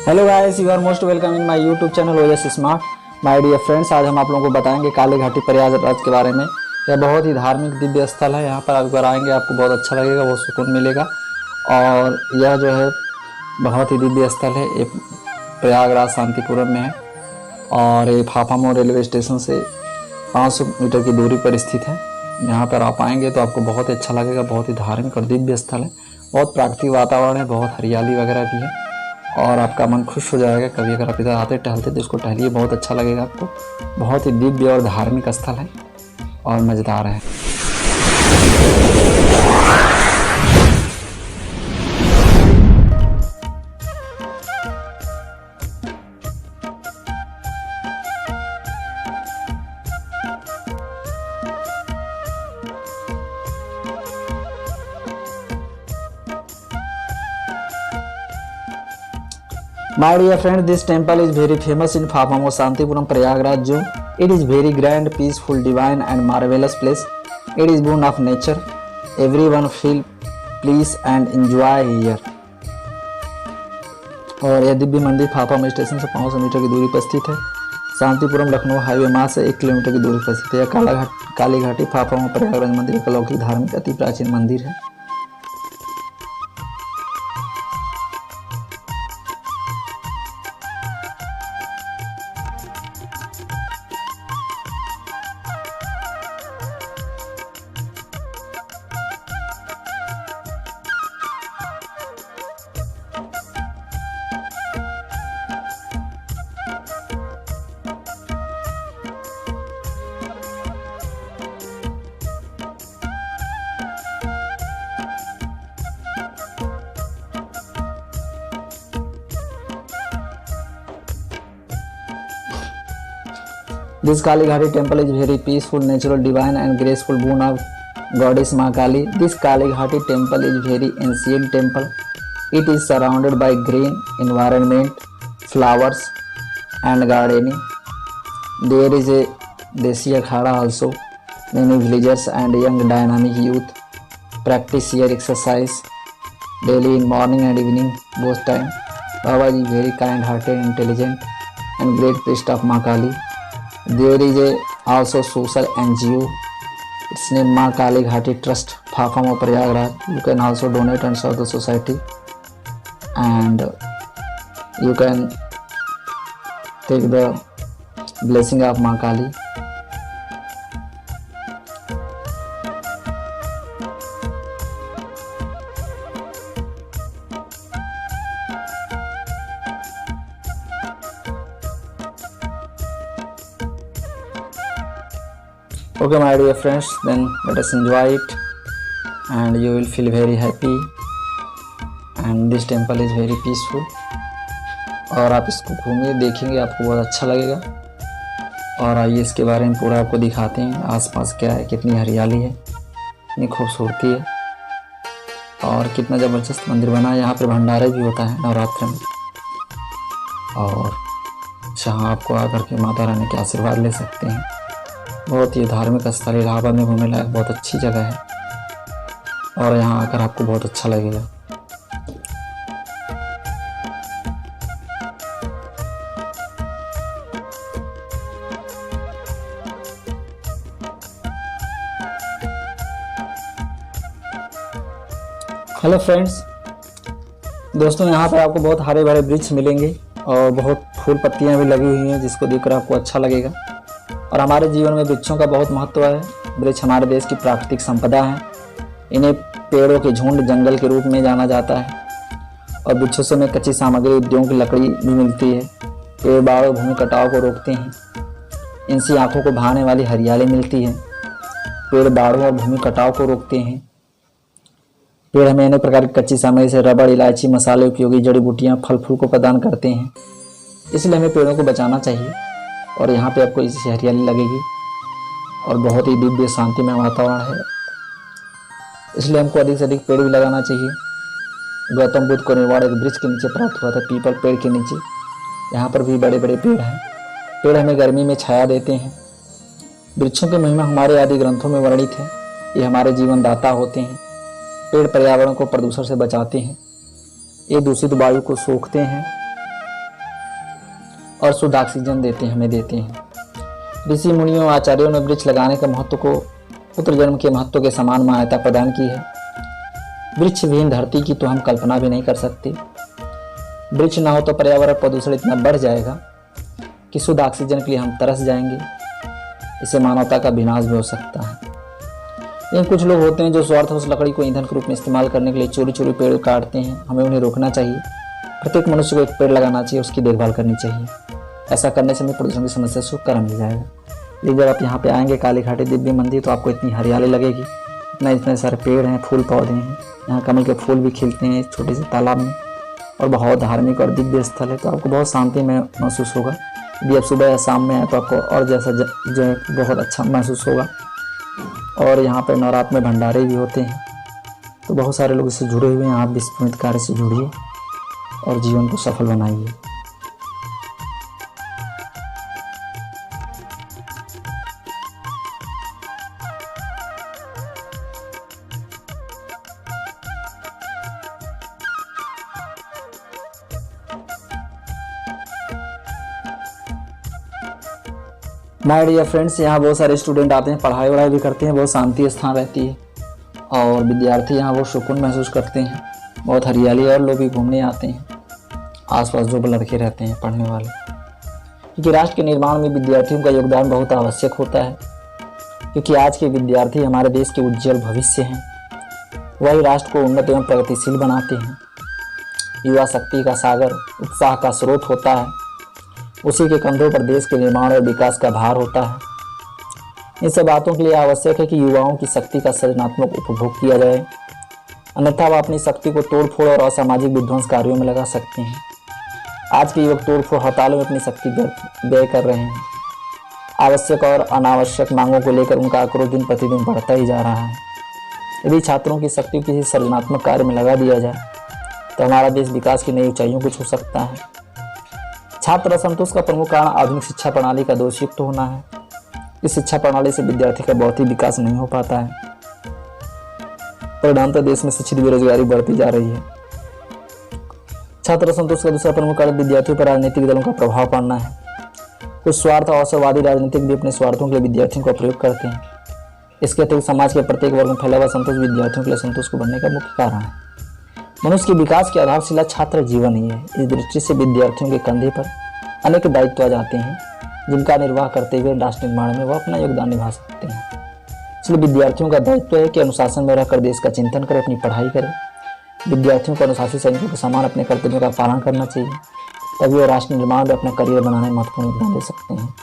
Hello guys, you are most welcome in my YouTube channel OS smart. My dear friends, आज हम आप लोगों को बताएंगे काली घाटी प्रयागराज के बारे में। यह बहुत ही धार्मिक दिव्य स्थल है। यहाँ पर अगर आएंगे आपको बहुत अच्छा लगेगा, बहुत सुकून मिलेगा। और यह जो है बहुत ही दिव्य स्थल है। ये प्रयागराज शांतिपुरम में है और ये फाफामऊ रेलवे स्टेशन से 500 मीटर की दूरी पर स्थित है। यहाँ पर आप आएंगे तो आपको बहुत अच्छा लगेगा। बहुत ही धार्मिक और दिव्य स्थल है। बहुत प्राकृतिक वातावरण है, बहुत हरियाली वगैरह भी है और आपका मन खुश हो जाएगा। कभी अगर आप इधर आते टहलते तो इसको टहलिए, बहुत अच्छा लगेगा आपको। बहुत ही दिव्य और धार्मिक स्थल है और मज़ेदार है। My dear friend, this temple is very famous in Fafamo Shantipuram Prayagraj Zoo. It is very grand, peaceful, divine and marvelous place. It is boon of nature. Everyone feel peace and enjoy here. और यह दिव्य मंदिर Phaphamau station से 500 metre की दूरी पर स्थित है। Shantipuram Lucknow highway मार्ग से 1 किलोमीटर की दूरी पर स्थित है। यह काली घाटी फाफामऊ प्रयागराज मंदिर एक अलौकिक धार्मिक अति प्राचीन मंदिर है। This Kali Ghati temple is very peaceful, natural, divine and graceful boon of goddess Ma Kali. This Kali Ghati temple is very ancient temple. It is surrounded by green environment, flowers and gardening. There is a Desi Akhada also. Many villagers and young dynamic youth practice here exercise daily in morning and evening both time. Baba is very kind hearted, intelligent and great priest of Ma Kali. There is also social NGO. Its name Ma Kali Ghati Trust, Fafamo Prayagraj. You can also donate and serve the society, and you can take the blessing of Ma Kali. Okay my dear friends, then let us enjoy it and you will feel very happy and this temple is very peaceful। और आप इसको घूमिए, देखेंगे, आपको बहुत अच्छा लगेगा। और आइए इसके बारे में पूरा आपको दिखाते हैं। आसपास क्या है, कितनी हरियाली है, कितनी खूबसूरती है और कितना ज़बरदस्त मंदिर बना है। यहाँ पर भंडारे भी होता है नवरात्र में और जहाँ आपको आकर के माता रानी के आशीर्वाद ले सकते हैं। बहुत ही धार्मिक स्थल इलाहाबाद में घूमने लायक बहुत अच्छी जगह है और यहाँ आकर आपको बहुत अच्छा लगेगा। हेलो फ्रेंड्स, दोस्तों, यहाँ पर आपको बहुत हरे भरे वृक्ष मिलेंगे और बहुत फूल पत्तियाँ भी लगी हुई हैं जिसको देखकर आपको अच्छा लगेगा। और हमारे जीवन में वृक्षों का बहुत महत्व है। वृक्ष हमारे देश की प्राकृतिक संपदा है। इन्हें पेड़ों के झुंड, जंगल के रूप में जाना जाता है और वृक्षों से हमें कच्ची सामग्री, उद्योग की लकड़ी भी मिलती है। पेड़ बाढ़, भूमि कटाव को रोकते हैं। इनसे आंखों को भाने वाली हरियाली मिलती है। पेड़ बाढ़ों और भूमि कटाव को रोकते हैं। पेड़ हमें अनेक प्रकार की कच्ची सामग्री से रबड़, इलायची, मसाले, उपयोगी जड़ी बूटियाँ, फल फूल को प्रदान करते हैं। इसलिए हमें पेड़ों को बचाना चाहिए। और यहाँ पे आपको इससे हरियाली लगेगी और बहुत ही दिव्य शांतिमय वातावरण है। इसलिए हमको अधिक से अधिक पेड़ भी लगाना चाहिए। गौतम बुद्ध को निर्वाण एक वृक्ष के नीचे प्राप्त हुआ था, पीपल पेड़ के नीचे। यहाँ पर भी बड़े बड़े पेड़ हैं। पेड़ हमें गर्मी में छाया देते हैं। वृक्षों की महिमा हमारे आदि ग्रंथों में वर्णित है। ये हमारे जीवन दाता होते हैं। पेड़ पर्यावरण को प्रदूषण से बचाते हैं। ये दूषित वायु को सोखते हैं और शुद्ध ऑक्सीजन हमें देते हैं। ऋषि मुनियों आचार्यों ने वृक्ष लगाने के महत्व को पुत्र जन्म के महत्व के समान मान्यता प्रदान की है। वृक्ष विहीन धरती की तो हम कल्पना भी नहीं कर सकते। वृक्ष ना हो तो पर्यावरण प्रदूषण इतना बढ़ जाएगा कि शुद्ध ऑक्सीजन के लिए हम तरस जाएंगे। इससे मानवता का विनाश भी हो सकता है। लेकिन कुछ लोग होते हैं जो स्वार्थ उस लकड़ी को ईंधन के रूप में इस्तेमाल करने के लिए चोरी चोरी पेड़ काटते हैं। हमें उन्हें रोकना चाहिए। प्रत्येक मनुष्य को एक पेड़ लगाना चाहिए, उसकी देखभाल करनी चाहिए। ऐसा करने से हमें प्रदूषण की समस्या से छुटकारा मिल जाएगा। लेकिन जब आप यहाँ पे आएंगे काली घाटी दिव्य मंदिर, तो आपको इतनी हरियाली लगेगी, इतने सारे पेड़ हैं, फूल पौधे हैं, यहाँ कमल के फूल भी खिलते हैं एक छोटे से तालाब में, और बहुत धार्मिक और दिव्य स्थल है। तो आपको बहुत शांति में महसूस होगा। यदि आप सुबह या शाम में आए तो आपको और जैसा जो है बहुत अच्छा महसूस होगा। और यहाँ पर नवरात्र में भंडारे भी होते हैं, तो बहुत सारे लोग इससे जुड़े हुए हैं। आप भी इस पुण्य कार्य से जुड़िए और जीवन को सफल बनाइए। माय डियर फ्रेंड्स, यहाँ बहुत सारे स्टूडेंट आते हैं, पढ़ाई वढ़ाई भी करते हैं, बहुत शांति स्थान रहती है और विद्यार्थी यहाँ बहुत सुकून महसूस करते हैं। बहुत हरियाली और लोग भी घूमने आते हैं, आसपास जो लड़के रहते हैं पढ़ने वाले। क्योंकि राष्ट्र के निर्माण में विद्यार्थियों का योगदान बहुत आवश्यक होता है, क्योंकि आज के विद्यार्थी हमारे देश के उज्जवल भविष्य हैं। वही राष्ट्र को उन्नत एवं प्रगतिशील बनाते हैं। युवा शक्ति का सागर, उत्साह का स्रोत होता है। उसी के कंधों पर देश के निर्माण और विकास का भार होता है। इन सब बातों के लिए आवश्यक है कि युवाओं की शक्ति का सृजनात्मक उपभोग किया जाए, अन्यथा वह अपनी शक्ति को तोड़फोड़ और असामाजिक विध्वंस कार्यों में लगा सकते हैं। आज के युवक तोड़फोड़ हड़तालों में अपनी शक्ति व्यय कर रहे हैं। आवश्यक और अनावश्यक मांगों को लेकर उनका आक्रोश दिन प्रतिदिन बढ़ता ही जा रहा है। यदि छात्रों की शक्ति किसी सृजनात्मक कार्य में लगा दिया जाए तो हमारा देश विकास की नई ऊंचाइयों को छू सकता है। छात्र असंतोष का प्रमुख कारण आधुनिक शिक्षा प्रणाली का दोषयुक्त होना है। इस शिक्षा प्रणाली से विद्यार्थी का बहुत ही विकास नहीं हो पाता है। परिणामतः देश में शिक्षित बेरोजगारी बढ़ती जा रही है। छात्र असंतोष का दूसरा प्रमुख कारण विद्यार्थियों पर राजनीतिक दलों का प्रभाव पड़ना है। कुछ स्वार्थ और अवसरवादी राजनीतिक भी अपने स्वार्थों के लिए विद्यार्थियों का प्रयोग करते हैं। इसके अतिरिक्त समाज के प्रत्येक वर्ग में फैला हुआ संतोष विद्यार्थियों के लिए संतोष को बढ़ने का मुख्य कारण है। मनुष्य के विकास की आधारशिला छात्र जीवन ही है। इस दृष्टि से विद्यार्थियों के कंधे पर अनेक दायित्व आ जाते हैं, जिनका निर्वाह करते हुए राष्ट्र निर्माण में वह अपना योगदान निभा सकते हैं। इसलिए विद्यार्थियों का दायित्व है कि अनुशासन में रहकर देश का चिंतन करें, अपनी पढ़ाई करें। विद्यार्थियों को अनुशासित सैनिकों के समान अपने कर्तव्यों का पालन करना चाहिए, तभी वो राष्ट्र निर्माण में अपना करियर बनाने में महत्वपूर्ण योगदान दे सकते हैं।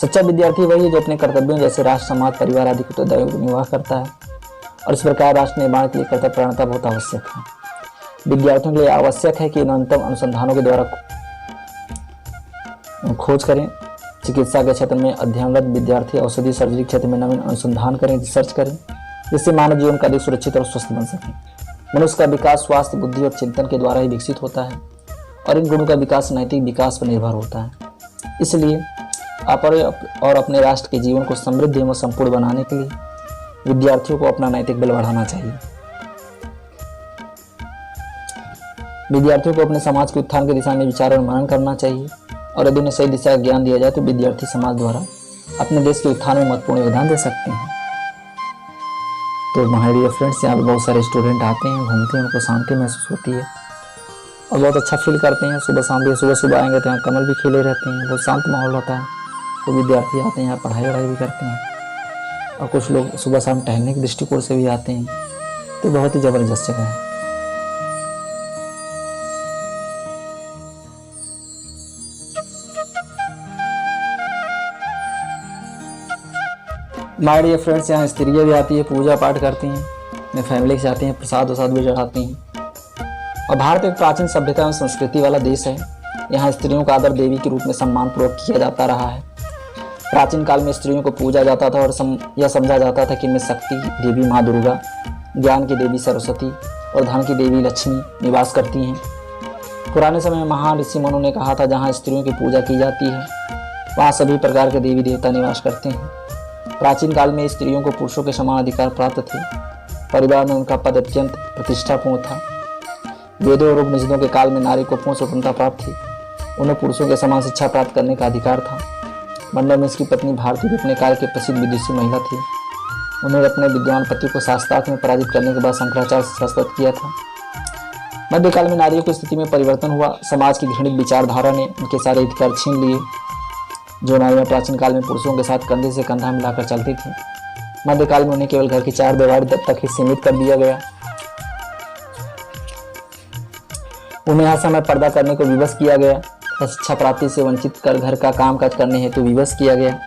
सच्चा विद्यार्थी वही है जो अपने कर्तव्यों जैसे राष्ट्र, समाज, परिवार आदि को निर्वाह करता है, और इस प्रकार राष्ट्र निर्माण के लिए कर्तव्यपरायणता बहुत आवश्यक है। विद्यार्थियों के लिए आवश्यक है कि न्यूनतम अनुसंधानों के द्वारा खोज करें। चिकित्सा के क्षेत्र में अध्ययनरत विद्यार्थी औषधि सर्जरी क्षेत्र में नवीन अनुसंधान करें, रिसर्च करें, जिससे मानव जीवन का अधिक सुरक्षित और स्वस्थ बन सके। मनुष्य का विकास स्वास्थ्य, बुद्धि और चिंतन के द्वारा ही विकसित होता है, और इन गुणों का विकास नैतिक विकास पर निर्भर होता है। इसलिए आप और अपने राष्ट्र के जीवन को समृद्ध एवं संपूर्ण बनाने के लिए विद्यार्थियों को अपना नैतिक बल बढ़ाना चाहिए। विद्यार्थियों को अपने समाज के उत्थान की दिशा में विचार और मनन करना चाहिए, और यदि उन्हें सही दिशा का ज्ञान दिया जाए तो विद्यार्थी समाज द्वारा अपने देश के उत्थान में महत्वपूर्ण योगदान दे सकते हैं। तो माय डियर फ्रेंड्स, यहाँ पे बहुत सारे स्टूडेंट आते हैं, घूमते हैं, उनको शांति महसूस होती है और बहुत अच्छा फील करते हैं। सुबह शाम भी सुबह आएंगे तो यहाँ कमल भी खिले रहते हैं, बहुत शांत माहौल होता है। तो विद्यार्थी आते हैं, यहाँ पढ़ाई वढ़ाई भी करते हैं, और कुछ लोग सुबह शाम टहलने के दृष्टिकोण से भी आते हैं। तो बहुत ही ज़बरदस्त जगह है। माय डियर फ्रेंड्स, यहाँ स्त्रियाँ भी आती है, पूजा पाठ करती हैं, अपने फैमिली के साथ आती हैं, प्रसाद वसाद भी चढ़ाती हैं। और भारत एक प्राचीन सभ्यता एवं संस्कृति वाला देश है। यहाँ स्त्रियों का आदर देवी के रूप में सम्मानपूर्वक किया जाता रहा है। प्राचीन काल में स्त्रियों को पूजा जाता था और यह समझा जाता था कि इनमें शक्ति देवी माँ दुर्गा, ज्ञान की देवी सरस्वती और धन की देवी लक्ष्मी निवास करती हैं। पुराने समय में महान ऋषि मनु ने कहा था, जहाँ स्त्रियों की पूजा की जाती है वहाँ सभी प्रकार के देवी देवता निवास करते हैं। प्राचीन काल में स्त्रियों को पुरुषों के समान अधिकार प्राप्त थे। परिवार में उनका पद अत्यंत प्रतिष्ठापूर्ण था। वेदों और उपनिषदों के काल में नारी को पूर्ण स्वतंत्रता प्राप्त थी। उन्हें पुरुषों के समान शिक्षा प्राप्त करने का अधिकार था। मंडल मिश्र की पत्नी भारती भी अपने काल की प्रसिद्ध विदुषी महिला थी। उन्होंने अपने विद्वान पति को शास्त्रार्थ में पराजित करने के बाद शंकराचार्य से शास्त्रार्थ किया था। मध्यकाल में नारियों की स्थिति में परिवर्तन हुआ। समाज की घृणित विचारधारा ने उनके सारे अधिकार छीन लिए। जो नारियां प्राचीन काल में पुरुषों के साथ कंधे से कंधा मिलाकर चलती थी, मध्यकाल में उन्हें केवल घर की 4 दीवार तक ही सीमित कर दिया गया। उन्हें हर समय पर्दा करने को विवश किया गया। शिक्षा प्राप्ति से वंचित कर घर का काम काज करने हेतु विवश किया गया।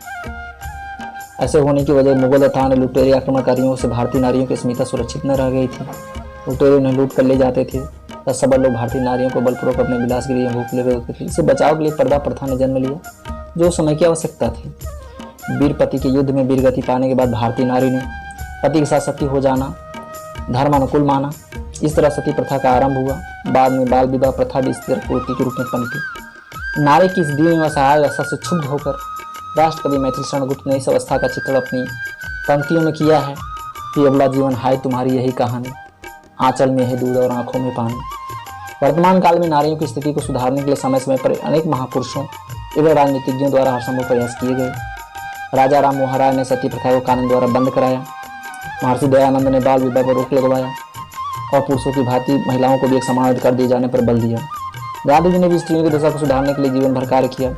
ऐसे होने की वजह मुगल तथा अन्य लुटेरे आक्रमणकारियों से भारतीय नारियों की अस्मिता सुरक्षित न रह गई थी। लुटेरे उन्हें लूट कर ले जाते थे तब सबल लोग भारतीय नारियों को बलपूर्वक अपने विलास के लिए भूख ले होते थे। इससे बचाव के लिए पर्दा प्रथा ने जन्म लिया, जो समय की आवश्यकता थी। वीर पति के युद्ध में वीरगति पाने के बाद भारतीय नारी ने पति के साथ सती हो जाना धर्म अनुकूल माना। इस तरह सती प्रथा का आरंभ हुआ। बाद में बाल विवाह प्रथा भी स्त्री पूर्ति के रूप में पनपी। नारी की इस दीन असहाय अवस्था से क्षुब्ध होकर राष्ट्रकवि मैथिली शरण गुप्त ने इस अवस्था का चित्रण अपनी पंक्तियों में किया है कि अबला जीवन हाय तुम्हारी यही कहानी, आंचल में है दूध और आंखों में पानी। वर्तमान काल में नारियों की स्थिति को सुधारने के लिए समय समय पर अनेक महापुरुषों एवं राजनीतिज्ञों द्वारा हरसंभव प्रयास किए गए। राजा राम मोहन राय ने सती प्रथा को कानून द्वारा बंद कराया। महर्षि दयानंद ने बाल विवाह पर रोक लगवाया और पुरुषों की भांति महिलाओं को भी एक समान अधिकार दिए जाने पर बल दिया। गांधी जी ने भी स्त्रियों की दशा को सुधारने के लिए जीवन भर कार्य किया।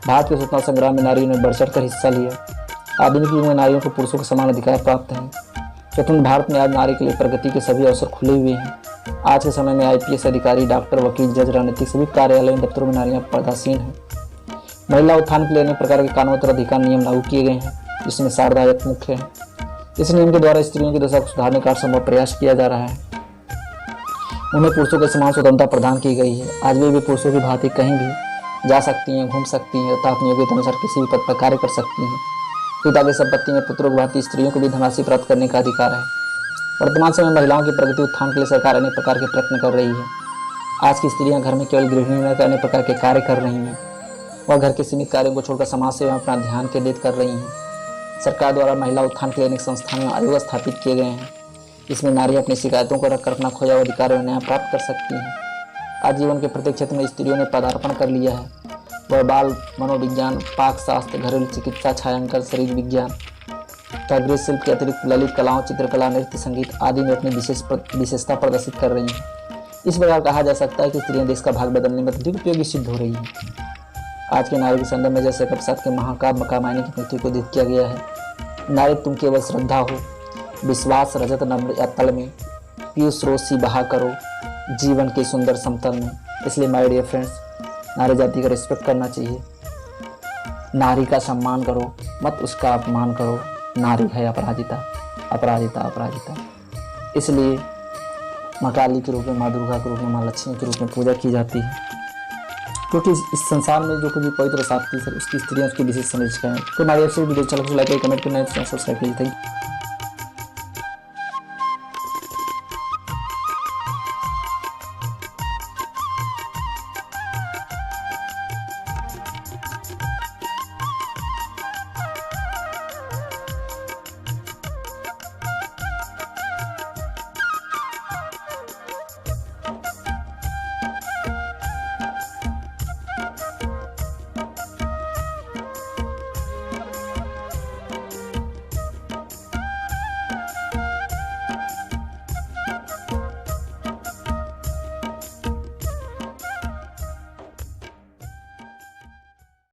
भारत के स्वतंत्रता संग्राम में नारियों ने बढ़ चढ़ कर हिस्सा लिया। आधुनिक युग में नारियों को पुरुषों के समान अधिकार प्राप्त है। स्वतंत्र भारत में आज नारी के लिए प्रगति के सभी अवसर खुले हुए हैं। आज के समय में IPS अधिकारी, डॉक्टर, वकील, जज, राजनीतिक सभी कार्यालयों दफ्तरों में नारियां पदासीन हैं। महिला उत्थान के लिए अनेक प्रकार के कानून अधिकार नियम लागू किए गए हैं, जिसमें शारदा एक मुख्य है। इस नियम के द्वारा स्त्रियों की दशा को सुधारने का संभव प्रयास किया जा रहा है। उन्हें पुरुषों के समान स्वतंत्रता प्रदान की गई है। आज वे भी पुरुषों की भांति कहीं भी जा सकती हैं, घूम सकती हैं तथा अपनी योग्यता अनुसार किसी भी पद पर कार्य कर सकती हैं। पिता की संपत्ति में पुत्रों की भांति स्त्रियों को भी धनराशि प्राप्त करने का अधिकार है। वर्तमान समय में महिलाओं की प्रगति उत्थान के लिए सरकार अनेक प्रकार के प्रयत्न कर रही है। आज की स्त्रियां घर में केवल गृहिणी न अनेक प्रकार के कार्य कर रही हैं। वह घर के सीमित कार्यों को छोड़कर समाज सेवा में अपना ध्यान केंद्रित कर रही हैं। सरकार द्वारा महिला उत्थान के लिए अनेक संस्थाएं आयोग स्थापित किए गए हैं। इसमें नारियां अपनी शिकायतों को रखकर अपना खोया हुआ अधिकार और न्याय प्राप्त कर सकती हैं। आज जीवन के प्रत्येक क्षेत्र में स्त्रियों ने पदार्पण कर लिया है। वह बाल मनोविज्ञान, पाक शास्त्र, घरेलू चिकित्सा, छायांकन, शरीर विज्ञान, गृह शिल्प के अतिरिक्त ललित कलाओं, चित्रकला, नृत्य, संगीत आदि में अपनी विशेषता प्रदर्शित कर रही हैं। इस प्रकार कहा जा सकता है कि स्त्रियां देश का भाग बदलने में अधिक उपयोगी सिद्ध हो रही हैं। आज के नारी के संदर्भ में जैसे कपसात के महाकाव्य कामायनी की पंक्ति को उद्धृत किया गया है। नारी तुम केवल श्रद्धा हो, विश्वास रजत नम्र या तल में, पीयूष रोसी बहा करो जीवन के सुंदर समतल में। इसलिए माय डियर फ्रेंड्स, नारी जाति का रिस्पेक्ट करना चाहिए। नारी का सम्मान करो, मत उसका अपमान करो। नारी है अपराजिता, अपराजिता, अपराजिता। इसलिए माँ काली के रूप में, माँ दुर्गा के रूप में, माँ लक्ष्मी के रूप में पूजा की जाती है, क्योंकि इस संसार में जो कुछ भी पवित्र साथी है उसकी स्त्रियाँ उसकी विशेष समझ हैं। तो हमारे वीडियो चैनल को लाइक कमेंट करना, सब्सक्राइब कीजिए।